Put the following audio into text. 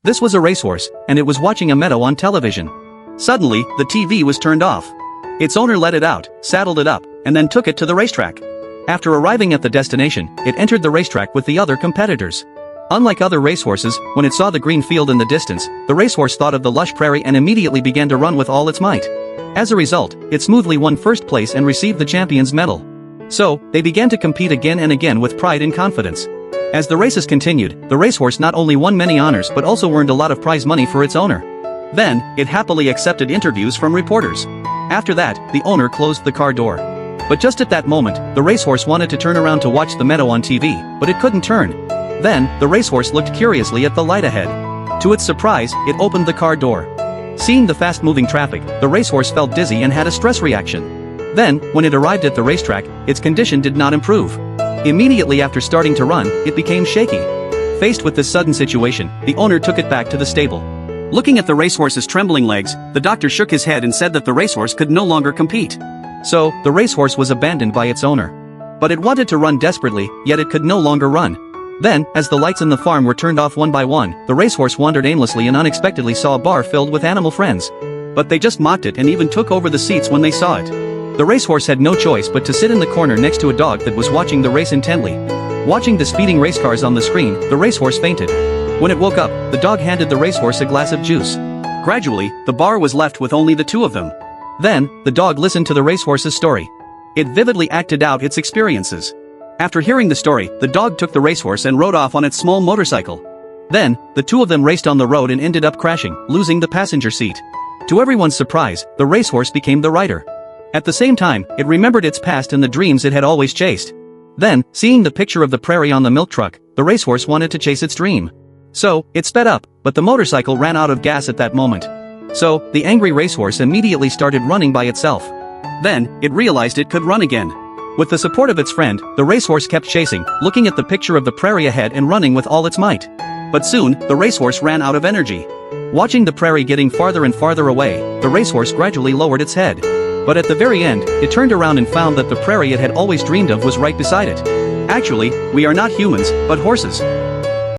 This was a racehorse, and it was watching a meadow on television. Suddenly, the TV was turned off. Its owner let it out, saddled it up, and then took it to the racetrack. After arriving at the destination, it entered the racetrack with the other competitors. Unlike other racehorses, when it saw the green field in the distance, the racehorse thought of the lush prairie and immediately began to run with all its might. As a result, it smoothly won first place and received the champion's medal. So, they began to compete again and again with pride and confidence. As the races continued, the racehorse not only won many honors but also earned a lot of prize money for its owner. Then, it happily accepted interviews from reporters. After that, the owner closed the car door. But just at that moment, the racehorse wanted to turn around to watch the meadow on TV, but it couldn't turn. Then, the racehorse looked curiously at the light ahead. To its surprise, it opened the car door. Seeing the fast-moving traffic, the racehorse felt dizzy and had a stress reaction. Then, when it arrived at the racetrack, its condition did not improve. Immediately after starting to run, it became shaky. Faced with this sudden situation, the owner took it back to the stable. Looking at the racehorse's trembling legs, the doctor shook his head and said that the racehorse could no longer compete. So, the racehorse was abandoned by its owner. But it wanted to run desperately, yet it could no longer run. Then, as the lights in the farm were turned off one by one, the racehorse wandered aimlessly and unexpectedly saw a bar filled with animal friends. But they just mocked it and even took over the seats when they saw it. The racehorse had no choice but to sit in the corner next to a dog that was watching the race intently. Watching the speeding race cars on the screen, the racehorse fainted. When it woke up, the dog handed the racehorse a glass of juice. Gradually, the bar was left with only the two of them. Then, the dog listened to the racehorse's story. It vividly acted out its experiences. After hearing the story, the dog took the racehorse and rode off on its small motorcycle. Then, the two of them raced on the road and ended up crashing, losing the passenger seat. To everyone's surprise, the racehorse became the rider. At the same time, it remembered its past and the dreams it had always chased. Then, seeing the picture of the prairie on the milk truck, the racehorse wanted to chase its dream. So, it sped up, but the motorcycle ran out of gas at that moment. So, the angry racehorse immediately started running by itself. Then, it realized it could run again. With the support of its friend, the racehorse kept chasing, looking at the picture of the prairie ahead and running with all its might. But soon, the racehorse ran out of energy. Watching the prairie getting farther and farther away, the racehorse gradually lowered its head. But at the very end, it turned around and found that the prairie it had always dreamed of was right beside it. Actually, we are not humans, but horses.